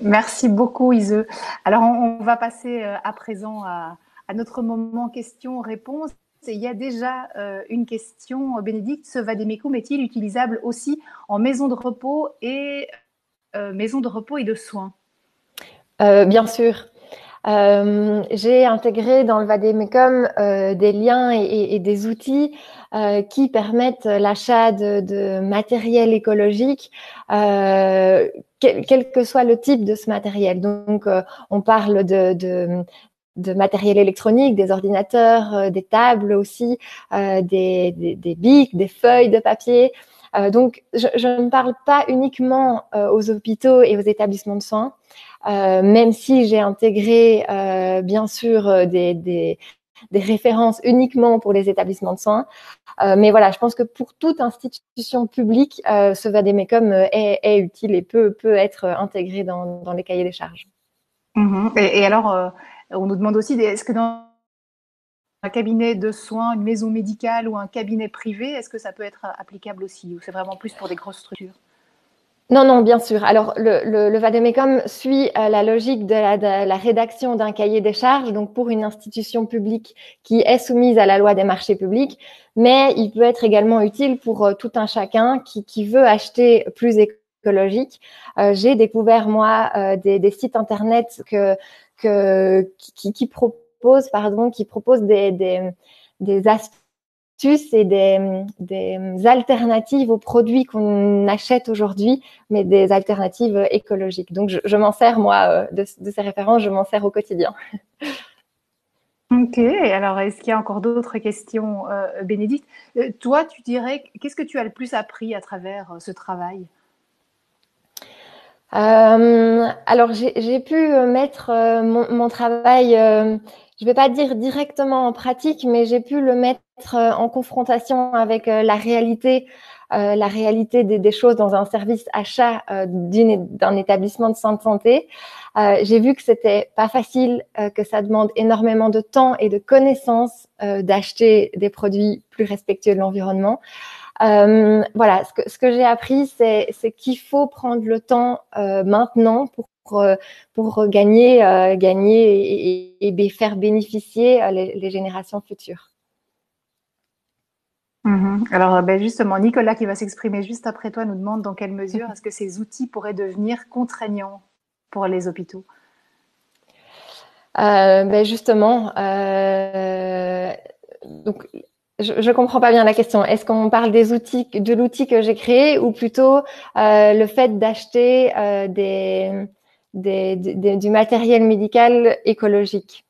Merci beaucoup, Ise. Alors, on va passer à présent à notre moment questions-réponses. Il y a déjà une question, Bénédicte. Ce vadémécum est-il utilisable aussi en maison de repos et de soins? Bien sûr. J'ai intégré dans le vadémécum des liens et des outils qui permettent l'achat de matériel écologique, quel que soit le type de ce matériel. Donc, on parle de matériel électronique, des ordinateurs, des tables aussi, des bics, des feuilles de papier. Donc, je ne parle pas uniquement aux hôpitaux et aux établissements de soins, même si j'ai intégré bien sûr des références uniquement pour les établissements de soins. Mais voilà, je pense que pour toute institution publique, ce vadémécum est utile et peut être intégré dans les cahiers des charges. Et alors, on nous demande aussi, est-ce que dans un cabinet de soins, une maison médicale ou un cabinet privé, est-ce que ça peut être applicable aussi, ou c'est vraiment plus pour des grosses structures? Non, bien sûr. Alors, le vadémécum suit la logique de la rédaction d'un cahier des charges, donc pour une institution publique qui est soumise à la loi des marchés publics, mais il peut être également utile pour tout un chacun qui veut acheter plus écologique. J'ai découvert, moi, des sites internet qui proposent des astuces et des alternatives aux produits qu'on achète aujourd'hui, mais des alternatives écologiques. Donc, je m'en sers, moi, de ces références, je m'en sers au quotidien. Ok, alors est-ce qu'il y a encore d'autres questions, Bénédicte? Toi, tu dirais, qu'est-ce que tu as le plus appris à travers ce travail? Alors, j'ai pu mettre mon travail, je vais pas dire directement en pratique, mais j'ai pu le mettre en confrontation avec la réalité des choses dans un service achat d'un établissement de soins de santé. J'ai vu que c'était pas facile, que ça demande énormément de temps et de connaissances d'acheter des produits plus respectueux de l'environnement. Voilà, ce que j'ai appris, c'est qu'il faut prendre le temps maintenant pour gagner et faire bénéficier les générations futures. Alors, justement, Nicolas, qui va s'exprimer juste après toi, nous demande dans quelle mesure est-ce que ces outils pourraient devenir contraignants pour les hôpitaux? Justement, donc je comprends pas bien la question. Est-ce qu'on parle de l'outil que j'ai créé ou plutôt le fait d'acheter du matériel médical écologique?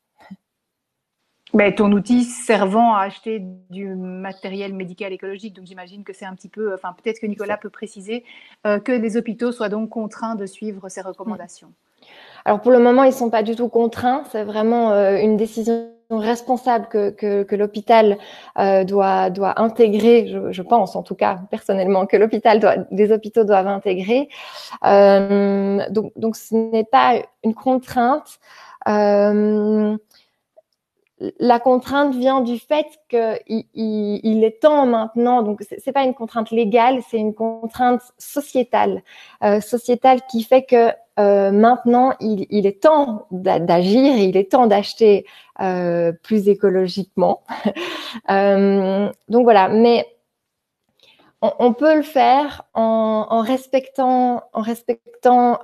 Ton outil servant à acheter du matériel médical écologique, donc j'imagine que c'est un petit peu, enfin peut-être que Nicolas peut préciser que les hôpitaux soient donc contraints de suivre ces recommandations. Alors pour le moment, ils sont pas du tout contraints. C'est vraiment une décision responsable que l'hôpital doit intégrer, je pense en tout cas personnellement que les hôpitaux doivent intégrer. Donc ce n'est pas une contrainte. La contrainte vient du fait qu'il est temps maintenant, donc c'est pas une contrainte légale, c'est une contrainte sociétale, qui fait que maintenant il est temps d'agir et il est temps d'acheter plus écologiquement. Donc voilà, mais on peut le faire en respectant le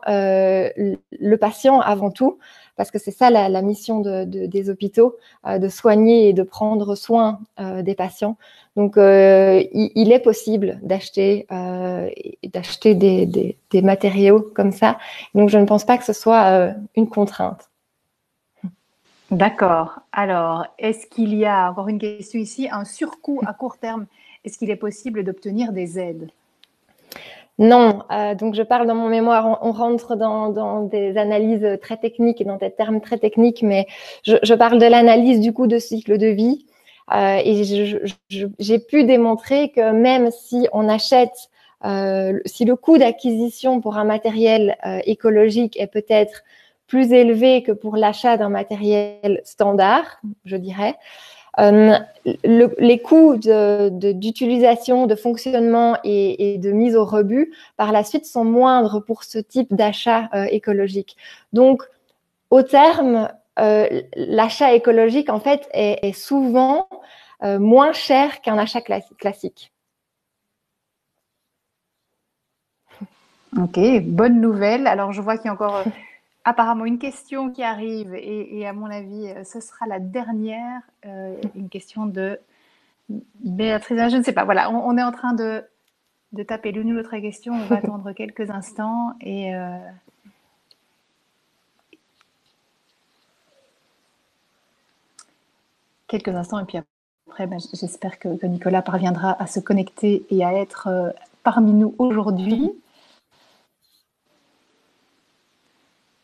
patient avant tout, parce que c'est ça la mission des hôpitaux, de soigner et de prendre soin des patients. Donc, il est possible d'acheter des matériaux comme ça. Donc, je ne pense pas que ce soit une contrainte. D'accord. Alors, est-ce qu'il y a, encore une question ici, un surcoût à court terme? Est-ce qu'il est possible d'obtenir des aides? Non, donc je parle dans mon mémoire, on rentre dans des analyses très techniques et dans des termes très techniques, mais je parle de l'analyse du coût de cycle de vie et j'ai pu démontrer que même si on achète, si le coût d'acquisition pour un matériel écologique est peut-être plus élevé que pour l'achat d'un matériel standard, je dirais, les coûts d'utilisation, de fonctionnement et de mise au rebut par la suite sont moindres pour ce type d'achat écologique. Donc, au terme, l'achat écologique en fait est souvent moins cher qu'un achat classique. Ok, bonne nouvelle. Alors, je vois qu'il y a encore apparemment une question qui arrive et à mon avis, ce sera la dernière, une question de Béatrice. Je ne sais pas, voilà, on est en train de taper l'une ou l'autre question. On va attendre quelques instants et puis après, j'espère que Nicolas parviendra à se connecter et à être parmi nous aujourd'hui.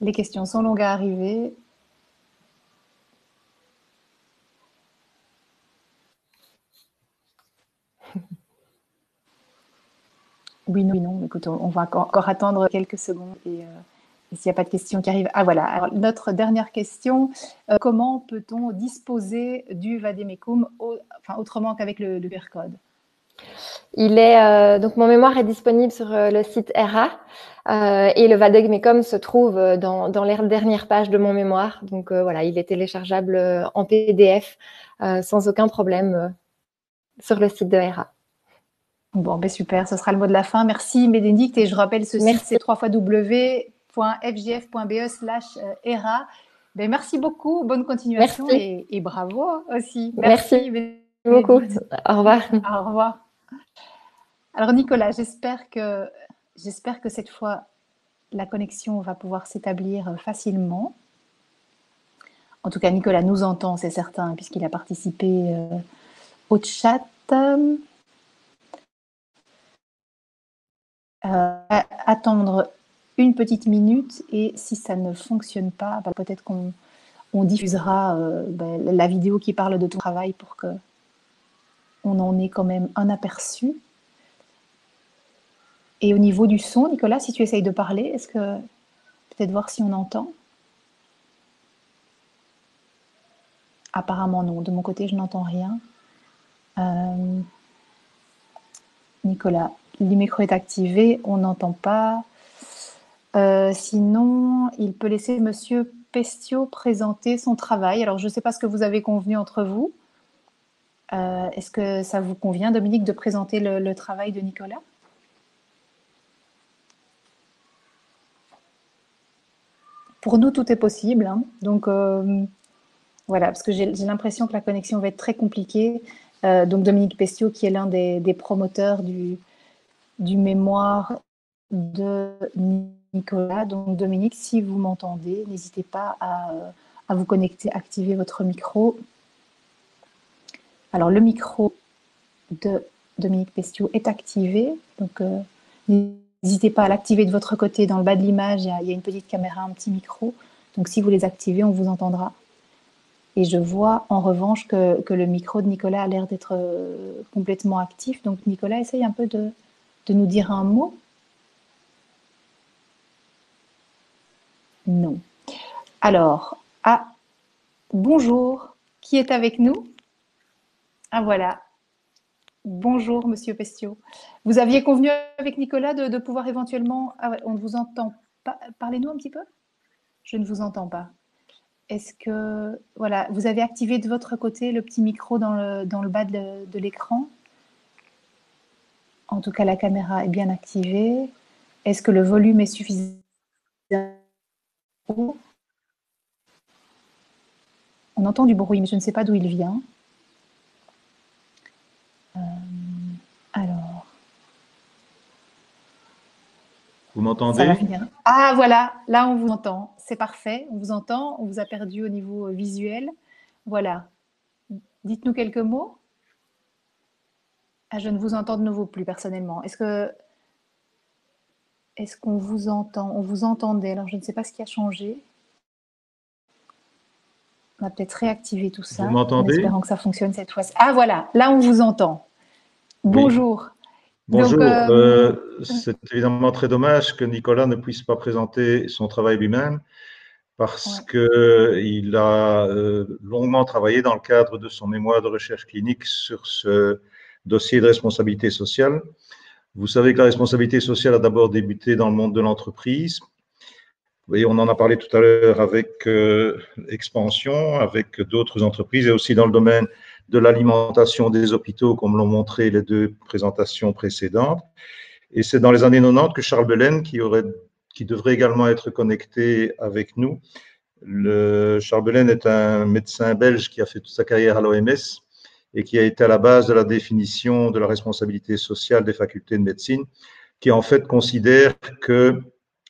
Les questions sont longues à arriver. Oui, non. Écoute, on va encore attendre quelques secondes et s'il n'y a pas de questions qui arrivent. Ah voilà, alors, notre dernière question. Comment peut-on disposer du vade-mecum autrement qu'avec le QR code? Donc mon mémoire est disponible sur le site ERA et le vade-mecum se trouve dans les dernières pages de mon mémoire. Donc voilà, il est téléchargeable en PDF sans aucun problème sur le site de ERA. Bon, ben super, ce sera le mot de la fin. Merci Bénédicte et je rappelle ce site, c'est www.fjf.be/ERA. Ben, merci beaucoup, bonne continuation et bravo aussi. Merci beaucoup. Au revoir. Au revoir. Alors Nicolas, j'espère que cette fois, la connexion va pouvoir s'établir facilement. En tout cas, Nicolas nous entend, c'est certain, puisqu'il a participé au chat. Attendre une petite minute et si ça ne fonctionne pas, peut-être qu'on diffusera la vidéo qui parle de ton travail pour que on en ait quand même un aperçu. Et au niveau du son, Nicolas, si tu essayes de parler, est-ce que peut-être voir si on entend? Apparemment non, de mon côté je n'entends rien. Nicolas, le micro est activé, on n'entend pas. Sinon, il peut laisser Monsieur Pestio présenter son travail. Alors, je ne sais pas ce que vous avez convenu entre vous. Est-ce que ça vous convient, Dominique, de présenter le travail de Nicolas? Pour nous, tout est possible. Hein. Donc, voilà, parce que j'ai l'impression que la connexion va être très compliquée. Donc, Dominique Pestio, qui est l'un des promoteurs du mémoire de Nicolas. Donc, Dominique, si vous m'entendez, n'hésitez pas à vous connecter, activer votre micro. Alors, le micro de Dominique Pestio est activé. Donc, n'hésitez pas à l'activer de votre côté. Dans le bas de l'image, il y a une petite caméra, un petit micro. Donc, si vous les activez, on vous entendra. Et je vois en revanche que le micro de Nicolas a l'air d'être complètement actif. Donc Nicolas, essaye un peu de nous dire un mot. Non. Alors, bonjour. Qui est avec nous? Ah voilà. Bonjour, Monsieur Pestiot. Vous aviez convenu avec Nicolas de pouvoir éventuellement... Ah ouais, on ne vous entend pas. Parlez-nous un petit peu. Je ne vous entends pas. Est-ce que... Voilà, vous avez activé de votre côté le petit micro dans le bas de l'écran? En tout cas, la caméra est bien activée. Est-ce que le volume est suffisant? On entend du bruit, mais je ne sais pas d'où il vient. Alors... Vous m'entendez? Ça va venir. Ah voilà, là on vous entend, c'est parfait, on vous entend, on vous a perdu au niveau visuel. Voilà, dites-nous quelques mots. Ah, je ne vous entends de nouveau plus personnellement. Est-ce qu'on vous entend? On vous entendait, alors je ne sais pas ce qui a changé. On va peut-être réactiver tout ça, Vous m'entendez? en espérant que ça fonctionne cette fois-ci. Ah voilà, là on vous entend. Bonjour. Oui. Bonjour, Donc, c'est évidemment très dommage que Nicolas ne puisse pas présenter son travail lui-même parce qu'il a longuement travaillé dans le cadre de son mémoire de recherche clinique sur ce dossier de responsabilité sociale. Vous savez que la responsabilité sociale a d'abord débuté dans le monde de l'entreprise. Et on en a parlé tout à l'heure avec Expansion, avec d'autres entreprises et aussi dans le domaine de l'alimentation des hôpitaux, comme l'ont montré les deux présentations précédentes. Et c'est dans les années 90 que Charles Belen, qui devrait également être connecté avec nous. Charles Belen est un médecin belge qui a fait toute sa carrière à l'OMS et qui a été à la base de la définition de la responsabilité sociale des facultés de médecine, qui en fait considère que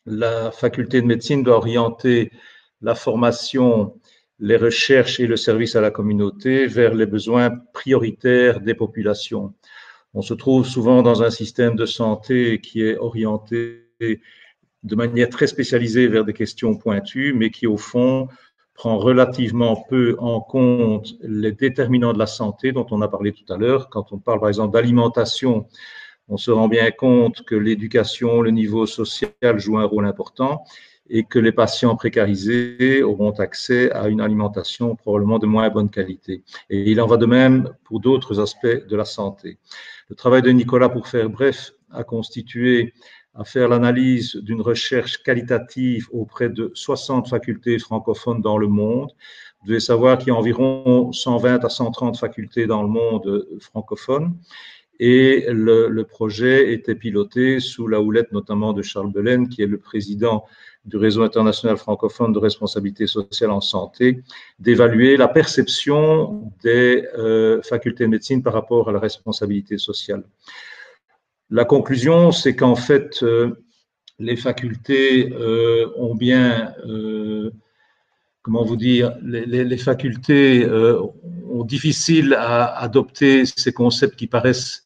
la faculté de médecine doit orienter la formation, les recherches et le service à la communauté vers les besoins prioritaires des populations. On se trouve souvent dans un système de santé qui est orienté de manière très spécialisée vers des questions pointues, mais qui, au fond, prend relativement peu en compte les déterminants de la santé dont on a parlé tout à l'heure. Quand on parle, par exemple, d'alimentation, on se rend bien compte que l'éducation, le niveau social jouent un rôle important et que les patients précarisés auront accès à une alimentation probablement de moins bonne qualité. Et il en va de même pour d'autres aspects de la santé. Le travail de Nicolas, pour faire bref, a constitué à faire l'analyse d'une recherche qualitative auprès de 60 facultés francophones dans le monde. Vous devez savoir qu'il y a environ 120 à 130 facultés dans le monde francophone. Et le projet était piloté sous la houlette notamment de Charles Belen, qui est le président du réseau international francophone de responsabilité sociale en santé, d'évaluer la perception des facultés de médecine par rapport à la responsabilité sociale. La conclusion, c'est qu'en fait, les facultés ont bien, comment vous dire, les facultés ont difficile à adopter ces concepts qui paraissent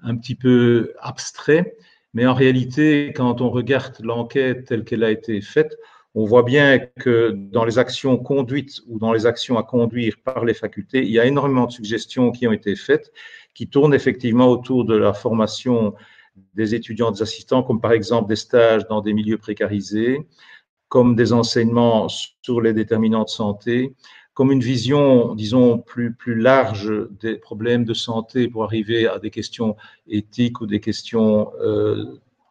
un petit peu abstrait, mais en réalité, quand on regarde l'enquête telle qu'elle a été faite, on voit bien que dans les actions conduites ou dans les actions à conduire par les facultés, il y a énormément de suggestions qui ont été faites, qui tournent effectivement autour de la formation des étudiants, des assistants, comme par exemple des stages dans des milieux précarisés, comme des enseignements sur les déterminants de santé, comme une vision, disons, plus large des problèmes de santé pour arriver à des questions éthiques ou des questions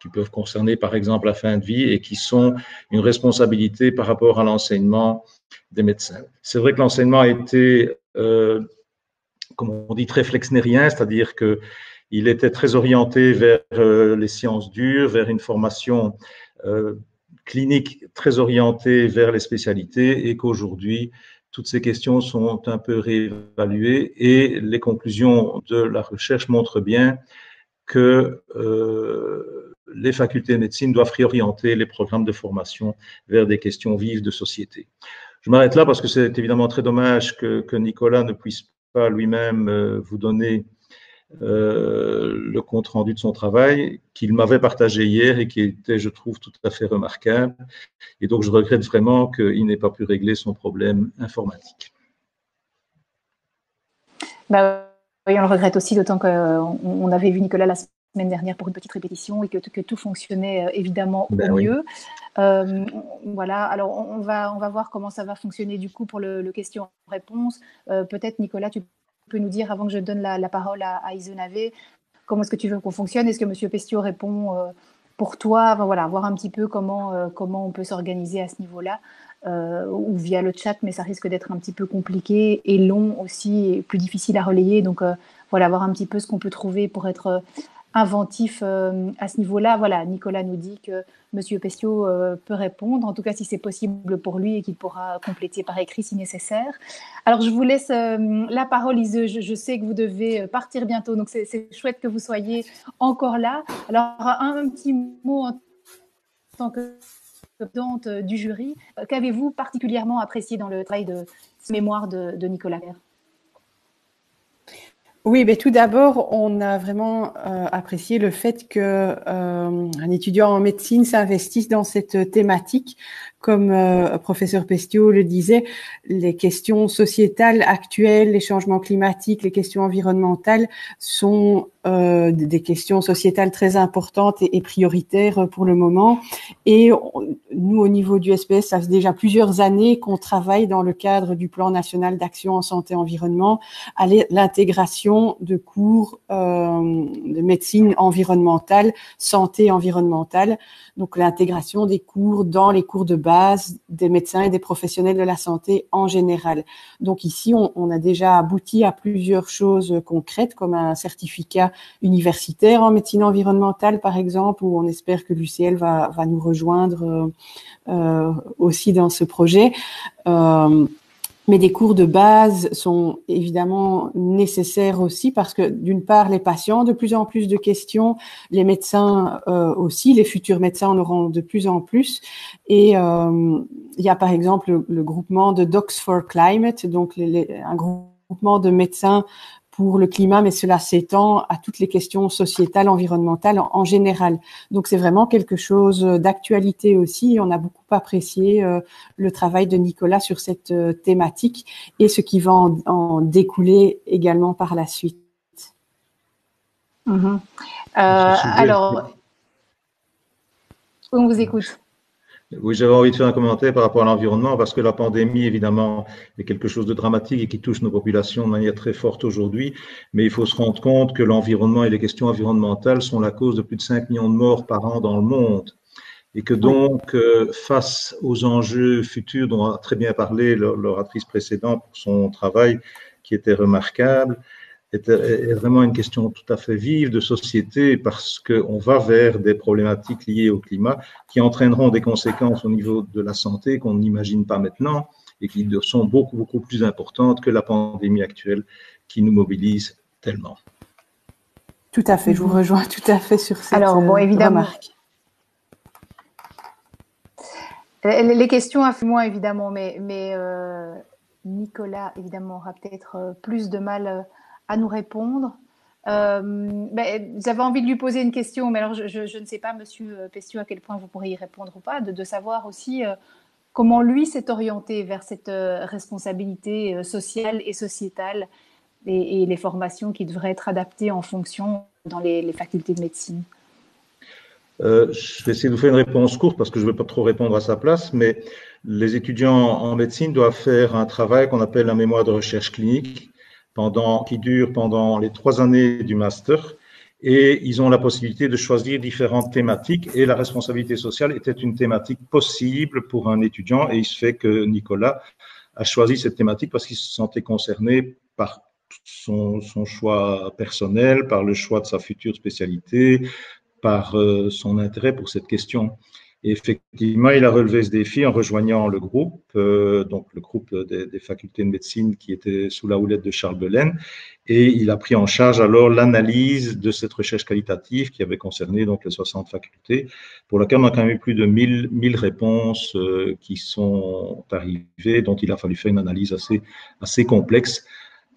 qui peuvent concerner, par exemple, la fin de vie et qui sont une responsabilité par rapport à l'enseignement des médecins. C'est vrai que l'enseignement a été, comme on dit, très flexnérien, c'est-à-dire qu'il était très orienté vers les sciences dures, vers une formation clinique très orientée vers les spécialités et qu'aujourd'hui, toutes ces questions sont un peu réévaluées et les conclusions de la recherche montrent bien que les facultés de médecine doivent réorienter les programmes de formation vers des questions vives de société. Je m'arrête là parce que c'est évidemment très dommage que Nicolas ne puisse pas lui-même vous donner le compte-rendu de son travail qu'il m'avait partagé hier et qui était, je trouve, tout à fait remarquable. Et donc, je regrette vraiment qu'il n'ait pas pu régler son problème informatique. Bah, oui, on le regrette aussi, d'autant qu'on avait vu Nicolas la semaine dernière pour une petite répétition et que tout fonctionnait évidemment au mieux. Voilà, alors on va voir comment ça va fonctionner du coup pour le question-réponse. Peut-être, Nicolas, tu peux nous dire, avant que je donne la parole à Isenavé, comment est-ce que tu veux qu'on fonctionne? Est-ce que M. Pestio répond pour toi? Enfin, voilà, voir un petit peu comment on peut s'organiser à ce niveau-là, ou via le chat, mais ça risque d'être un petit peu compliqué et long aussi, et plus difficile à relayer. Donc voilà, voir un petit peu ce qu'on peut trouver pour être inventif à ce niveau-là. Voilà, Nicolas nous dit que M. Pestio peut répondre, en tout cas si c'est possible pour lui, et qu'il pourra compléter par écrit si nécessaire. Alors je vous laisse la parole, Ise. Je sais que vous devez partir bientôt, donc c'est chouette que vous soyez encore là. Alors un petit mot en tant que présidente du jury. Qu'avez-vous particulièrement apprécié dans le travail de mémoire de Nicolas Vert? Oui, mais tout d'abord, on a vraiment apprécié le fait que un étudiant en médecine s'investisse dans cette thématique. Comme professeur Pestio le disait, les questions sociétales actuelles, les changements climatiques, les questions environnementales sont des questions sociétales très importantes et prioritaires pour le moment. Et nous, au niveau du SPS, ça fait déjà plusieurs années qu'on travaille dans le cadre du plan national d'action en santé-environnement à l'intégration de cours de médecine environnementale, santé environnementale, donc l'intégration des cours dans les cours de base des médecins et des professionnels de la santé en général. Donc ici, on a déjà abouti à plusieurs choses concrètes, comme un certificat universitaire en médecine environnementale, par exemple, où on espère que l'UCL va nous rejoindre aussi dans ce projet. Mais des cours de base sont évidemment nécessaires aussi parce que d'une part, les patients ont de plus en plus de questions, les médecins aussi, les futurs médecins en auront de plus en plus. Et il y a par exemple le groupement de Docs for Climate, donc un groupement de médecins pour le climat, mais cela s'étend à toutes les questions sociétales, environnementales en général. Donc c'est vraiment quelque chose d'actualité aussi. On a beaucoup apprécié le travail de Nicolas sur cette thématique et ce qui va en découler également par la suite. Alors, on vous écoute. Oui, j'avais envie de faire un commentaire par rapport à l'environnement parce que la pandémie, évidemment, est quelque chose de dramatique et qui touche nos populations de manière très forte aujourd'hui. Mais il faut se rendre compte que l'environnement et les questions environnementales sont la cause de plus de 5 millions de morts par an dans le monde. Et que donc, face aux enjeux futurs dont a très bien parlé l'oratrice précédente pour son travail qui était remarquable, est vraiment une question tout à fait vive de société parce qu'on va vers des problématiques liées au climat qui entraîneront des conséquences au niveau de la santé qu'on n'imagine pas maintenant et qui sont beaucoup, beaucoup plus importantes que la pandémie actuelle qui nous mobilise tellement. Tout à fait, je vous rejoins tout à fait sur cette remarque. Les questions affluent évidemment, mais Nicolas, évidemment, aura peut-être plus de mal à nous répondre. J'avais envie de lui poser une question, mais alors je ne sais pas, Monsieur Pestio, à quel point vous pourriez y répondre ou pas, de savoir aussi comment lui s'est orienté vers cette responsabilité sociale et sociétale et les formations qui devraient être adaptées en fonction dans les facultés de médecine. Je vais essayer de vous faire une réponse courte parce que je ne vais pas trop répondre à sa place, mais les étudiants en médecine doivent faire un travail qu'on appelle un mémoire de recherche clinique qui dure pendant les 3 années du master et ils ont la possibilité de choisir différentes thématiques et la responsabilité sociale était une thématique possible pour un étudiant et il se fait que Nicolas a choisi cette thématique parce qu'il se sentait concerné par son choix personnel, par le choix de sa future spécialité, par son intérêt pour cette question. Et effectivement, il a relevé ce défi en rejoignant le groupe, donc le groupe des facultés de médecine qui était sous la houlette de Charles Belaine, et il a pris en charge alors l'analyse de cette recherche qualitative qui avait concerné donc les 60 facultés, pour laquelle on a quand même eu plus de 1000 réponses qui sont arrivées, dont il a fallu faire une analyse assez complexe,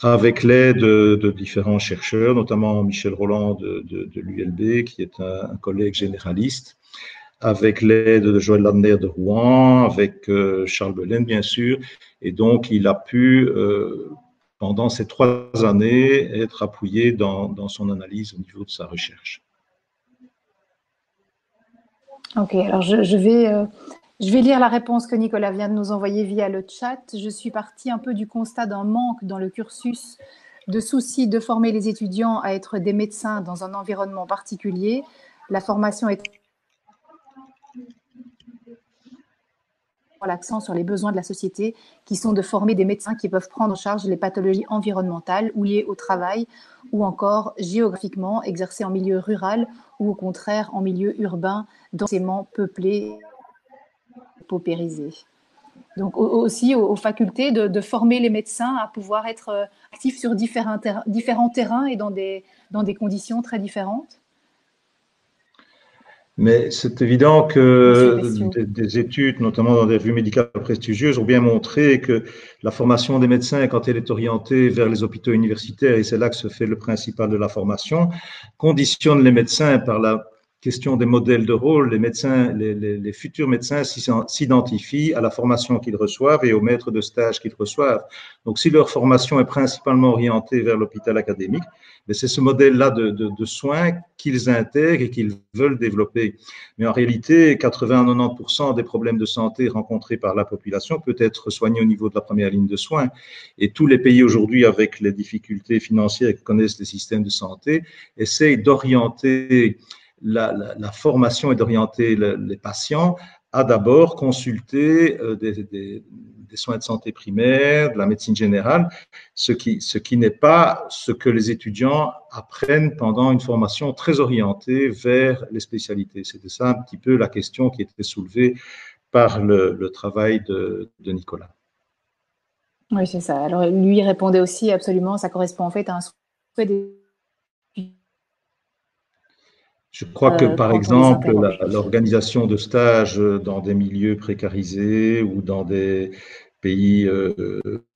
avec l'aide de différents chercheurs, notamment Michel Roland de l'ULB, qui est un collègue généraliste, avec l'aide de Joël Ladner de Rouen, avec Charles Belaine, bien sûr. Et donc, il a pu pendant ces 3 années, être appuyé dans son analyse au niveau de sa recherche. Ok, alors je vais lire la réponse que Nicolas vient de nous envoyer via le chat. Je suis partie un peu du constat d'un manque dans le cursus de souci de former les étudiants à être des médecins dans un environnement particulier. La formation est l'accent sur les besoins de la société, qui sont de former des médecins qui peuvent prendre en charge les pathologies environnementales ou liées au travail, ou encore géographiquement exercer en milieu rural ou au contraire en milieu urbain, densément peuplé, paupérisé. Donc aussi aux facultés de former les médecins à pouvoir être actifs sur différents terrains et dans des conditions très différentes. Mais c'est évident que des études, notamment dans des revues médicales prestigieuses, ont bien montré que la formation des médecins, quand elle est orientée vers les hôpitaux universitaires, et c'est là que se fait le principal de la formation, conditionne les médecins par la question des modèles de rôle. Les médecins, les futurs médecins s'identifient à la formation qu'ils reçoivent et aux maîtres de stage qu'ils reçoivent. Donc, si leur formation est principalement orientée vers l'hôpital académique, mais c'est ce modèle-là de soins qu'ils intègrent et qu'ils veulent développer. Mais en réalité, 80-90% des problèmes de santé rencontrés par la population peut être soignés au niveau de la première ligne de soins. Et tous les pays aujourd'hui, avec les difficultés financières que connaissent les systèmes de santé, essayent d'orienter la formation et d'orienter les patients à d'abord consulter des soins de santé primaires, de la médecine générale, ce qui n'est pas ce que les étudiants apprennent pendant une formation très orientée vers les spécialités. C'était ça un petit peu la question qui était soulevée par le travail de Nicolas. Oui, c'est ça. Alors, lui répondait aussi absolument, ça correspond en fait à un souhait des... Je crois que, par exemple, l'organisation de stages dans des milieux précarisés ou dans des pays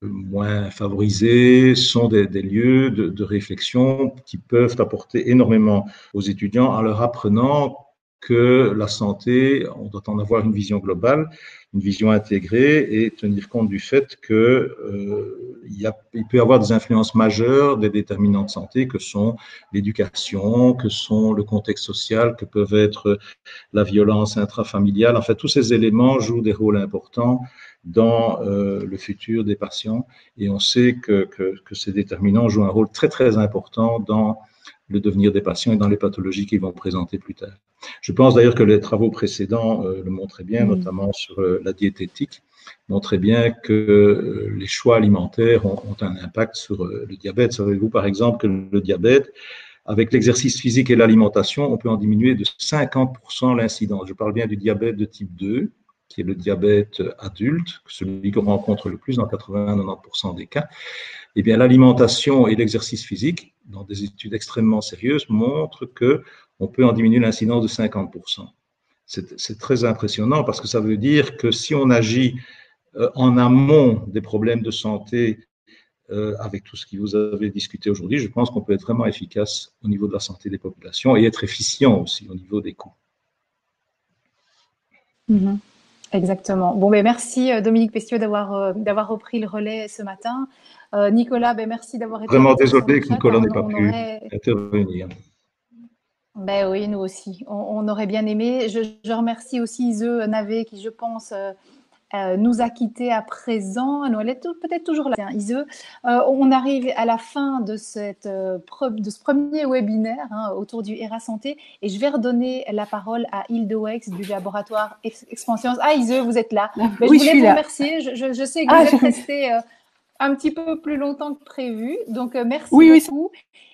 moins favorisés sont des lieux de réflexion qui peuvent apporter énormément aux étudiants en leur apprenant que la santé, on doit en avoir une vision globale, une vision intégrée et tenir compte du fait qu'il peut y avoir des influences majeures des déterminants de santé que sont l'éducation, que sont le contexte social, que peuvent être la violence intrafamiliale. En fait, tous ces éléments jouent des rôles importants dans le futur des patients et on sait que ces déterminants jouent un rôle très, très important dans le devenir des patients et dans les pathologies qu'ils vont présenter plus tard. Je pense d'ailleurs que les travaux précédents le montraient bien, notamment sur la diététique, montraient bien que les choix alimentaires ont un impact sur le diabète. Savez-vous par exemple que le diabète, avec l'exercice physique et l'alimentation, on peut en diminuer de 50% l'incidence. Je parle bien du diabète de type 2, qui est le diabète adulte, celui qu'on rencontre le plus dans 80-90% des cas. Eh bien, l'alimentation et l'exercice physique, dans des études extrêmement sérieuses, montrent qu'on peut en diminuer l'incidence de 50%. C'est très impressionnant parce que ça veut dire que si on agit en amont des problèmes de santé avec tout ce que vous avez discuté aujourd'hui, je pense qu'on peut être vraiment efficace au niveau de la santé des populations et être efficient aussi au niveau des coûts. Exactement. Bon, merci Dominique Pestiot d'avoir repris le relais ce matin. Nicolas, merci d'avoir été vraiment désolé que Nicolas n'ait pas pu intervenir. Ben oui, nous aussi. On aurait bien aimé. Je remercie aussi Ise Navet qui, je pense, nous a quittés à présent. Elle est peut-être toujours là. Ise, on arrive à la fin de ce premier webinaire autour du ERA Santé et je vais redonner la parole à Hilde Wex du laboratoire Expansions. Ah, Ise, vous êtes là. Mais oui, je voulais vous remercier. Je sais que vous êtes resté un petit peu plus longtemps que prévu. Donc, merci beaucoup. Oui,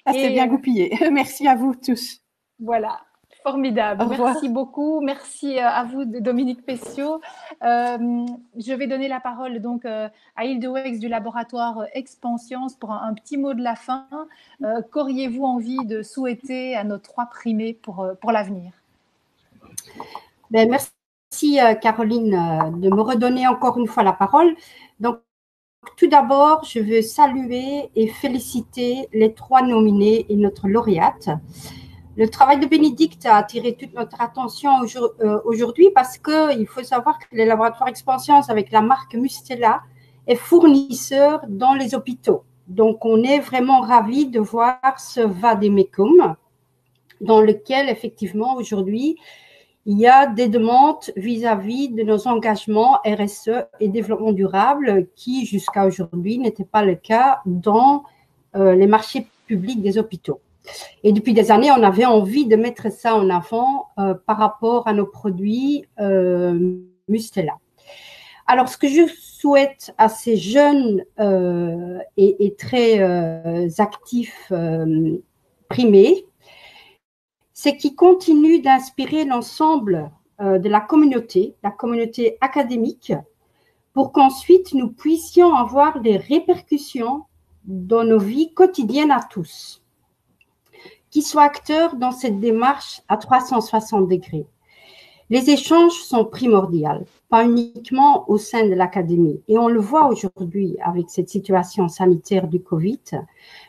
ça s'est bien goupillé. Merci à vous tous. Voilà. Formidable. Merci beaucoup. Merci à vous, Dominique Pestiot. Je vais donner la parole donc à Hilde Wex du laboratoire Expansions pour un petit mot de la fin. Qu'auriez-vous envie de souhaiter à nos 3 primés pour l'avenir? Merci Caroline de me redonner encore une fois la parole. Donc, tout d'abord, je veux saluer et féliciter les 3 nominés et notre lauréate. Le travail de Bénédicte a attiré toute notre attention aujourd'hui parce qu'il faut savoir que le laboratoire Expansions avec la marque Mustela est fournisseur dans les hôpitaux. Donc, on est vraiment ravis de voir ce vade-mecum dans lequel, effectivement, aujourd'hui, il y a des demandes vis-à-vis de nos engagements RSE et développement durable qui, jusqu'à aujourd'hui, n'étaient pas le cas dans les marchés publics des hôpitaux. Et depuis des années, on avait envie de mettre ça en avant par rapport à nos produits Mustela. Alors, ce que je souhaite à ces jeunes et très actifs primés, c'est qu'ils continuent d'inspirer l'ensemble de la communauté académique, pour qu'ensuite nous puissions avoir des répercussions dans nos vies quotidiennes à tous, qui soient acteurs dans cette démarche à 360 degrés. Les échanges sont primordiaux, pas uniquement au sein de l'académie. Et on le voit aujourd'hui avec cette situation sanitaire du Covid.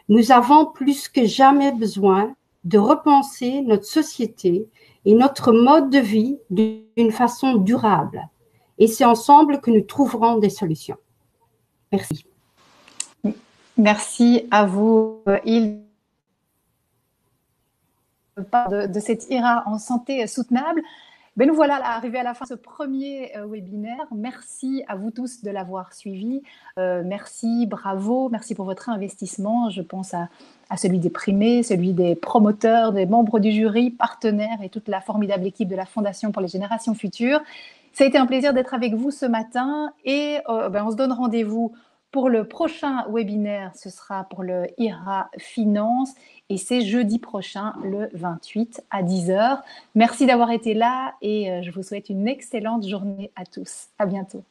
Nous avons plus que jamais besoin de repenser notre société et notre mode de vie d'une façon durable. Et c'est ensemble que nous trouverons des solutions. Merci. Merci à vous, Hilde, de cette IRA en santé soutenable. Ben nous voilà arrivés à la fin de ce premier webinaire. Merci à vous tous de l'avoir suivi. Merci, bravo, merci pour votre investissement. Je pense à celui des primés, celui des promoteurs, des membres du jury, partenaires et toute la formidable équipe de la Fondation pour les générations futures. Ça a été un plaisir d'être avec vous ce matin et on se donne rendez-vous pour le prochain webinaire. Ce sera pour le IRA Finance et c'est jeudi prochain, le 28 à 10h. Merci d'avoir été là et je vous souhaite une excellente journée à tous. À bientôt.